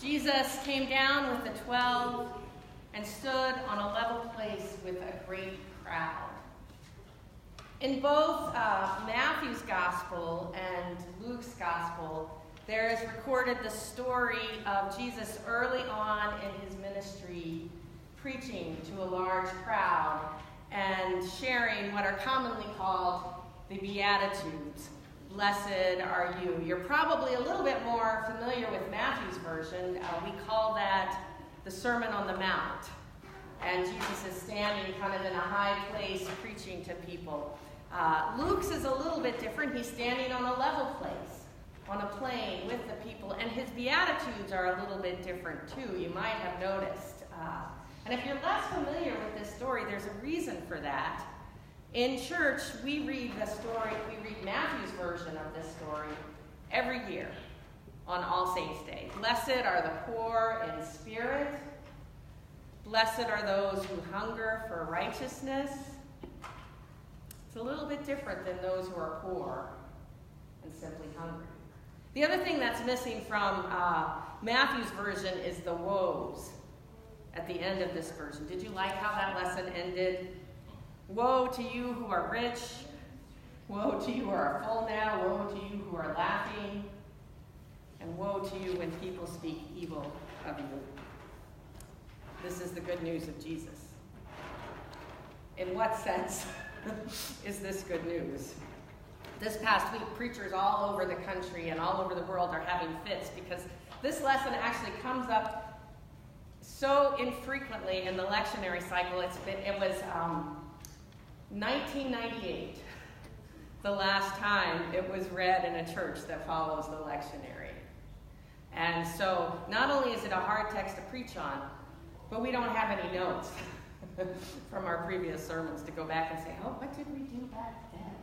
Jesus came down with the 12 and stood on a level place with a great crowd. In both Matthew's gospel and Luke's gospel, there is recorded the story of Jesus early on in his ministry, preaching to a large crowd and sharing what are commonly called the Beatitudes. Blessed are you. You're probably a little bit more familiar with Matthew's version. We call that the Sermon on the Mount. And Jesus is standing kind of in a high place preaching to people. Luke's is a little bit different. He's standing on a level place, on a plain with the people. And his Beatitudes are a little bit different too, you might have noticed. And if you're less familiar with this story, there's a reason for that. In church, we read Matthew's version of this story every year on All Saints' Day. Blessed are the poor in spirit. Blessed are those who hunger for righteousness. It's a little bit different than those who are poor and simply hungry. The other thing that's missing from Matthew's version is the woes at the end of this version. Did you like how that lesson ended? Woe to you who are rich. Woe to you who are full now. Woe to you who are laughing. And woe to you when people speak evil of you. This is the good news of Jesus. In what sense is this good news? This past week, preachers all over the country and all over the world are having fits because this lesson actually comes up so infrequently in the lectionary cycle. It was 1998, the last time it was read in a church that follows the lectionary. And so not only is it a hard text to preach on, but we don't have any notes from our previous sermons to go back and say, oh, what did we do back then?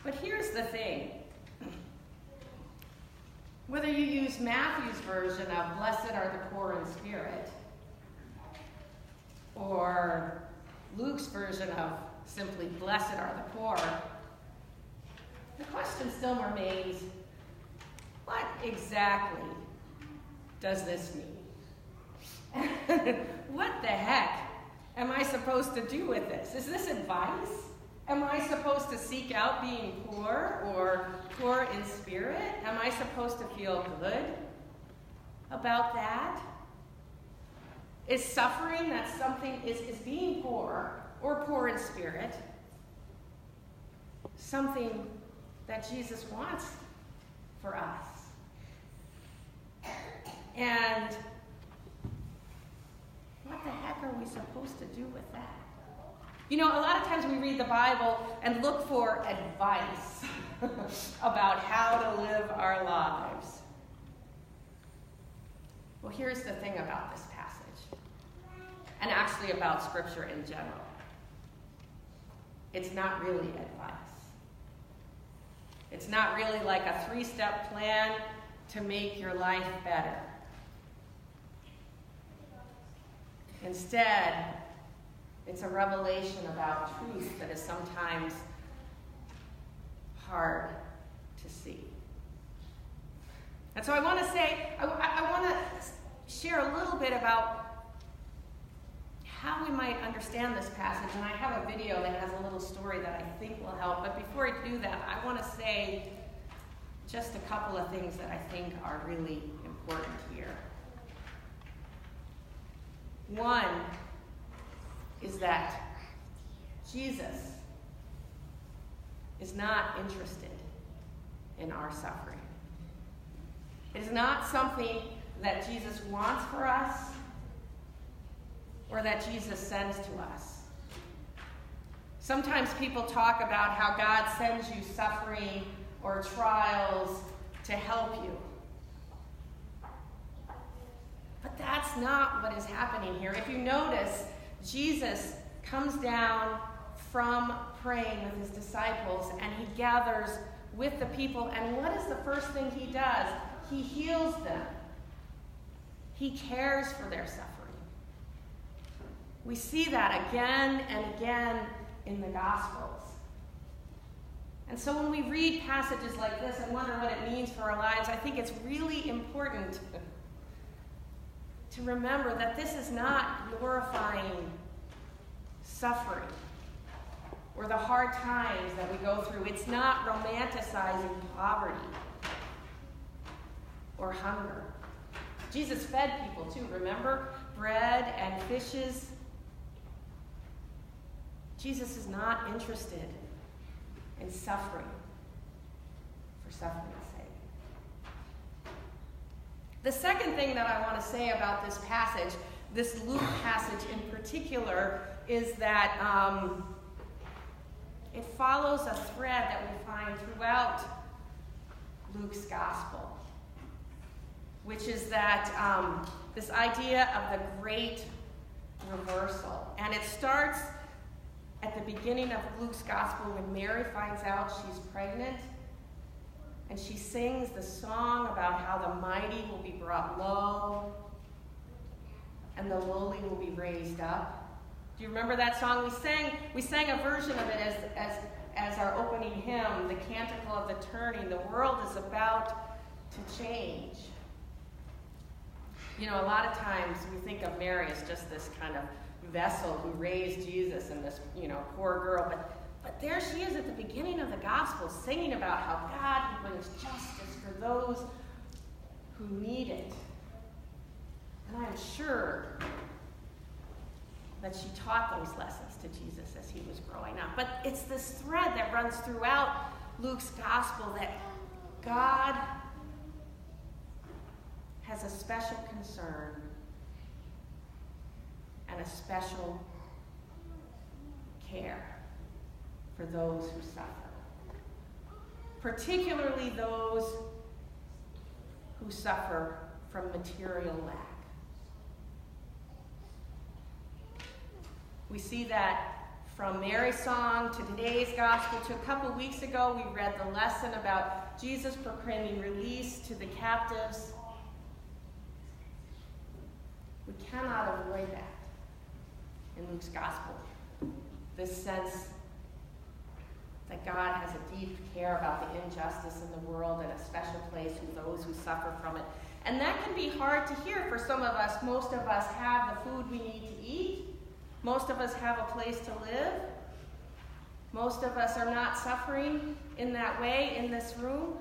But here's the thing. Whether you use Matthew's version of blessed are the poor in spirit, or Luke's version of simply blessed are the poor, the question still remains, what exactly does this mean? What the heck am I supposed to do with this? Is this advice? Am I supposed to seek out being poor or poor in spirit? Am I supposed to feel good about that? Is suffering that something is being poor or poor in spirit something that Jesus wants for us? And what the heck are we supposed to do with that? You know, a lot of times we read the Bible and look for advice about how to live our lives. Well, here's the thing about this passage, and actually about Scripture in general. It's not really advice. It's not really like a 3-step plan to make your life better. Instead, it's a revelation about truth that is sometimes hard to see. And so I want to say, I want to share a little bit about how we might understand this passage. And I have a video that has a little story that I think will help. But before I do that, I want to say just a couple of things that I think are really important here. One is that Jesus is not interested in our suffering. It is not something that Jesus wants for us or that Jesus sends to us. Sometimes people talk about how God sends you suffering or trials to help you. But that's not what is happening here. If you notice, Jesus comes down from praying with his disciples and he gathers with the people. And what is the first thing he does? He heals them. He cares for their suffering. We see that again and again in the Gospels. And so when we read passages like this and wonder what it means for our lives, I think it's really important to remember that this is not glorifying suffering or the hard times that we go through. It's not romanticizing poverty or hunger. Jesus fed people too, remember? Bread and fishes. Jesus is not interested in suffering for suffering's sake. The second thing that I want to say about this passage, this Luke passage in particular, is that it follows a thread that we find throughout Luke's gospel, which is that this idea of the great reversal. And it starts at the beginning of Luke's gospel when Mary finds out she's pregnant, and she sings the song about how the mighty will be brought low and the lowly will be raised up. Do you remember that song? We sang a version of it as our opening hymn, the Canticle of the Turning. The world is about to change. You know, a lot of times we think of Mary as just this kind of vessel who raised Jesus and this, poor girl. But there she is at the beginning of the gospel singing about how God brings justice for those who need it. And I'm sure that she taught those lessons to Jesus as he was growing up. But it's this thread that runs throughout Luke's gospel that God has a special concern and a special care for those who suffer, particularly those who suffer from material lack. We see that from Mary's song to today's gospel to a couple weeks ago, we read the lesson about Jesus proclaiming release to the captives. We cannot avoid that in Luke's gospel. This sense that God has a deep care about the injustice in the world and a special place with those who suffer from it. And that can be hard to hear for some of us. Most of us have the food we need to eat. Most of us have a place to live. Most of us are not suffering in that way in this room.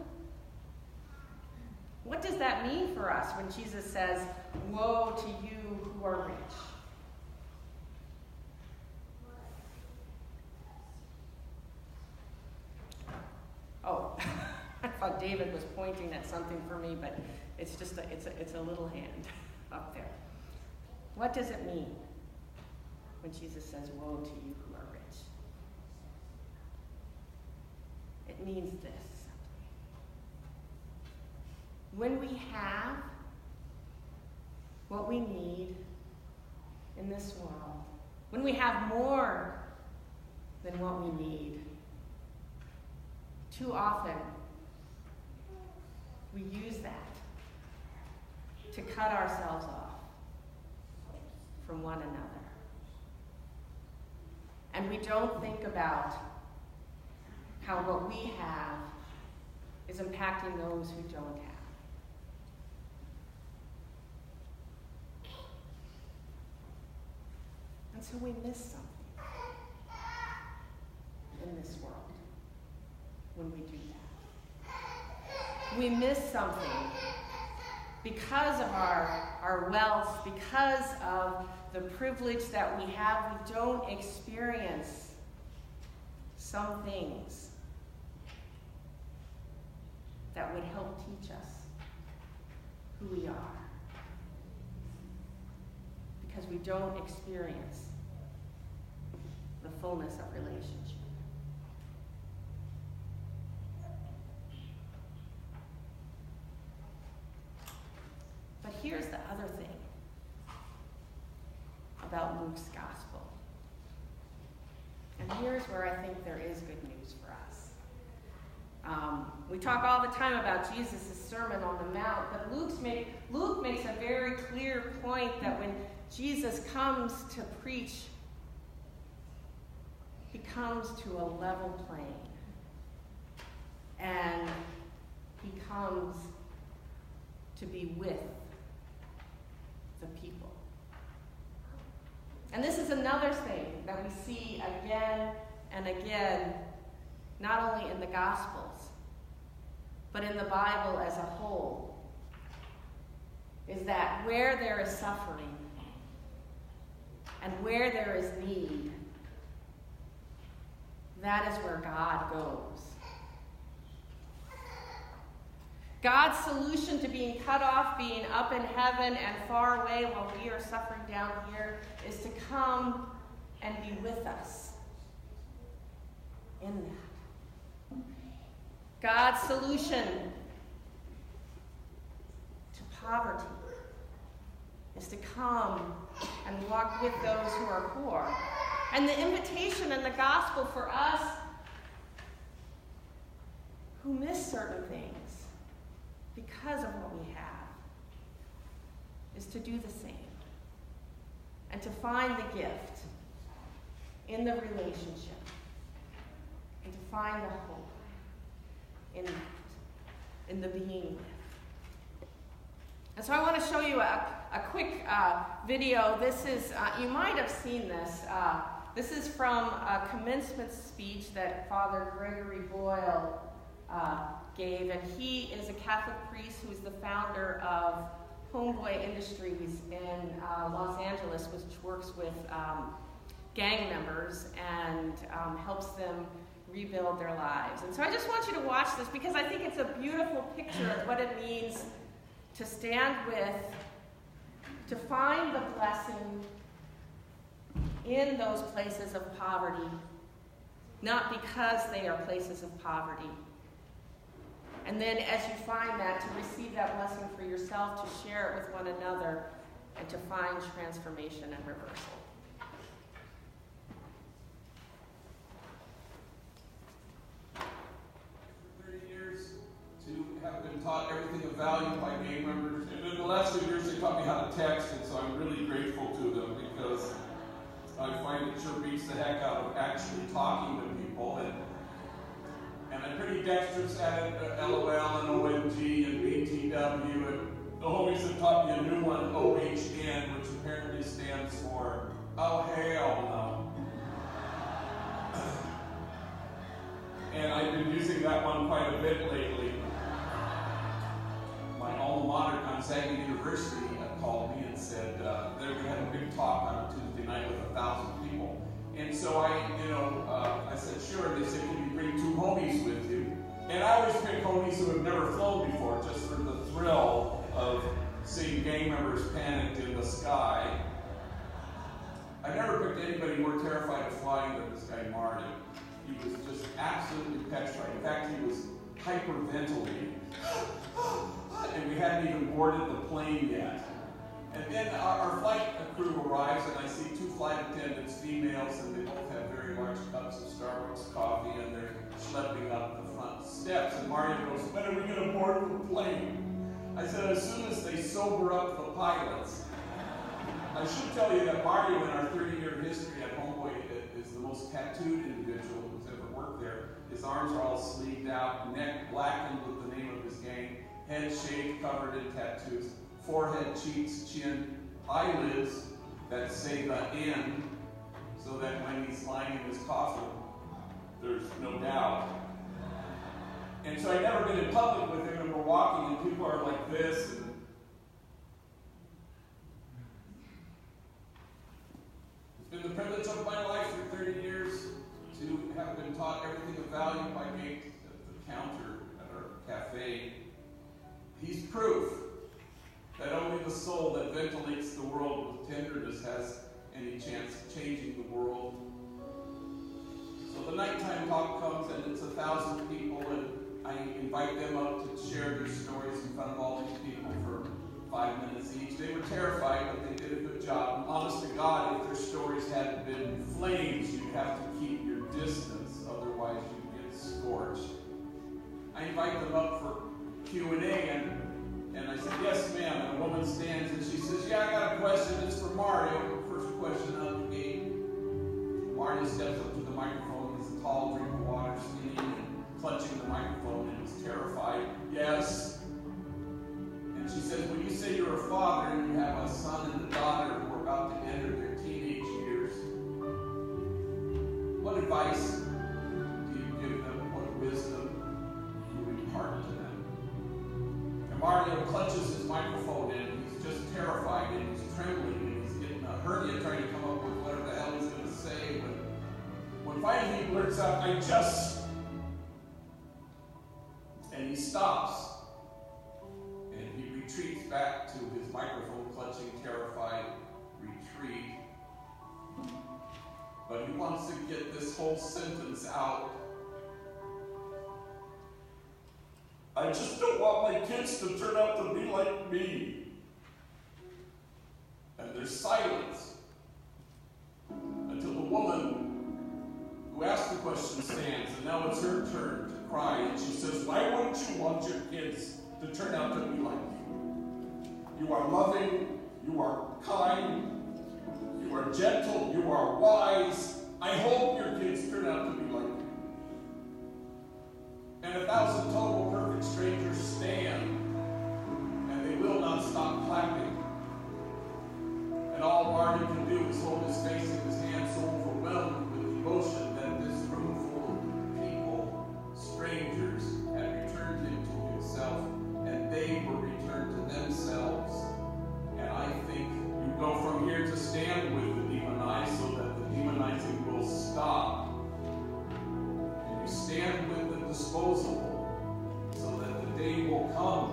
What does that mean for us when Jesus says, "Woe to you who are rich"? Oh, I thought David was pointing at something for me, but it's just it's a little hand up there. What does it mean when Jesus says, "Woe to you who are rich"? It means this. When we have what we need in this world, when we have more than what we need, too often we use that to cut ourselves off from one another. And we don't think about how what we have is impacting those who don't have. And so we miss something in this world when we do that. We miss something because of our wealth, because of the privilege that we have. We don't experience some things that would help teach us who we are, because we don't experience the fullness of relationship. But here's the other thing about Luke's gospel. And here's where I think there is good news for us. We talk all the time about Jesus' Sermon on the Mount, but Luke makes a very clear point that when Jesus comes to preach, he comes to a level plane and he comes to be with the people. And this is another thing that we see again and again, not only in the Gospels, but in the Bible as a whole, is that where there is suffering and where there is need, that is where God goes. God's solution to being cut off, being up in heaven and far away while we are suffering down here, is to come and be with us in that. God's solution to poverty is to come and walk with those who are poor. And the invitation in the gospel for us who miss certain things because of what we have is to do the same and to find the gift in the relationship and to find the hope in that, in the being with. And so I want to show you a quick video. This is, you might have seen this. This is from a commencement speech that Father Gregory Boyle gave, and he is a Catholic priest who is the founder of Homeboy Industries in Los Angeles, which works with gang members and helps them rebuild their lives. And so I just want you to watch this because I think it's a beautiful picture of what it means to stand with, to find the blessing in those places of poverty, not because they are places of poverty. And then as you find that, to receive that blessing for yourself, to share it with one another, and to find transformation and reversal. 30 years to have been taught everything of value by gang members. And in the last 2 years, they taught me how to text, and so I'm really grateful to them because I find it sure beats the heck out of actually talking to people. And I'm pretty dexterous at it, LOL and OMG and BTW, and the homies have taught me a new one, OHN, which apparently stands for, oh hell no. And I've been using that one quite a bit lately. My alma mater, Gonzaga University, called me and said, they're going to have a big talk on a Tuesday night with 1,000 people. And so I said, sure. They said, can you bring 2 homies with you? And I always pick homies who have never flown before, just for the thrill of seeing gang members panicked in the sky. I've never picked anybody more terrified of flying than this guy, Marty. He was just absolutely petrified. In fact, he was hyperventilating. And we hadn't even boarded the plane yet. And then our flight crew arrives, and I see 2 flight attendants, females, and they both have very large cups of Starbucks coffee, and they're schlepping up the front steps. And Mario goes, when are we going to board the plane? I said, as soon as they sober up the pilots. I should tell you that Mario, in our 30-year history at Homeboy, is the most tattooed individual who's ever worked there. His arms are all sleeved out, neck blackened with the name of his gang, head shaved, covered in tattoos. Forehead, cheeks, chin, eyelids that say the N, so that when he's lying in his coffin, there's no doubt. And so I've never been in public with him, and we're walking, and people are like this. And it's been the privilege of my life for 30 years to have been taught everything of value by Nate at the counter at our cafe. He's proof that only the soul that ventilates the world with tenderness has any chance of changing the world. So the nighttime talk comes, and it's 1,000 people, and I invite them up to share their stories in front of all these people for 5 minutes each. They were terrified, but they did a good job. And honest to God, if their stories hadn't been flames, you'd have to keep your distance, otherwise you'd get scorched. I invite them up for Q&A, and I said, yes, ma'am. And a woman stands and she says, yeah, I got a question. It's for Mario. First question out of the gate. Mario steps up to the microphone. He's a tall drink of water, skinny, and clutching the microphone. terrified. Yes. And she says, when you say you're a father and you have a son and a daughter who are about to enter their teenage years, what advice do you give them? What wisdom do you impart to them? And Mario clutches his microphone and he's just terrified and he's trembling and he's getting a hernia trying to come up with whatever the hell he's going to say. When finally he blurts out, and he stops. And he retreats back to his microphone-clutching, terrified retreat. But he wants to get this whole sentence out. I just don't want my kids to turn out to be like me. And there's silence until the woman who asked the question stands, and now it's her turn to cry, and she says, why wouldn't you want your kids to turn out to be like you? You are loving, you are kind, you are gentle, you are wise. I hope your kids turn out to be like you. And 1,000 total perfect strangers stand, and they will not stop clapping. And all Marty can do is hold his face in his hands, so overwhelmed with emotion that this room full of people, strangers, had returned him to himself, and they were returned to themselves. And I think you go from here to stand with the demonized so that the demonizing will stop. And you stand with the disposable so that the day will come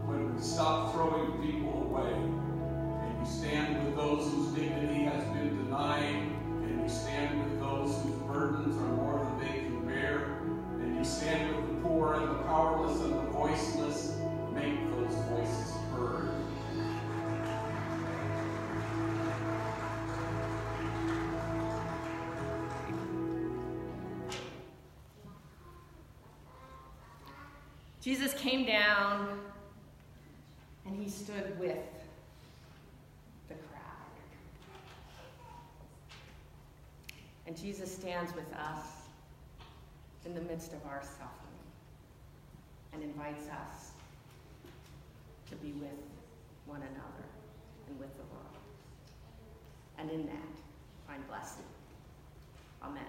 when we stop throwing people away. And you stand with those whose dignity has been denied. And you stand with those whose burdens are more than they can bear. And you stand with the poor and the powerless and the voiceless. Make those voices heard. Jesus came down and he stood with the crowd. And Jesus stands with us in the midst of our suffering and invites us to be with one another and with the world. And in that, find blessing. Amen.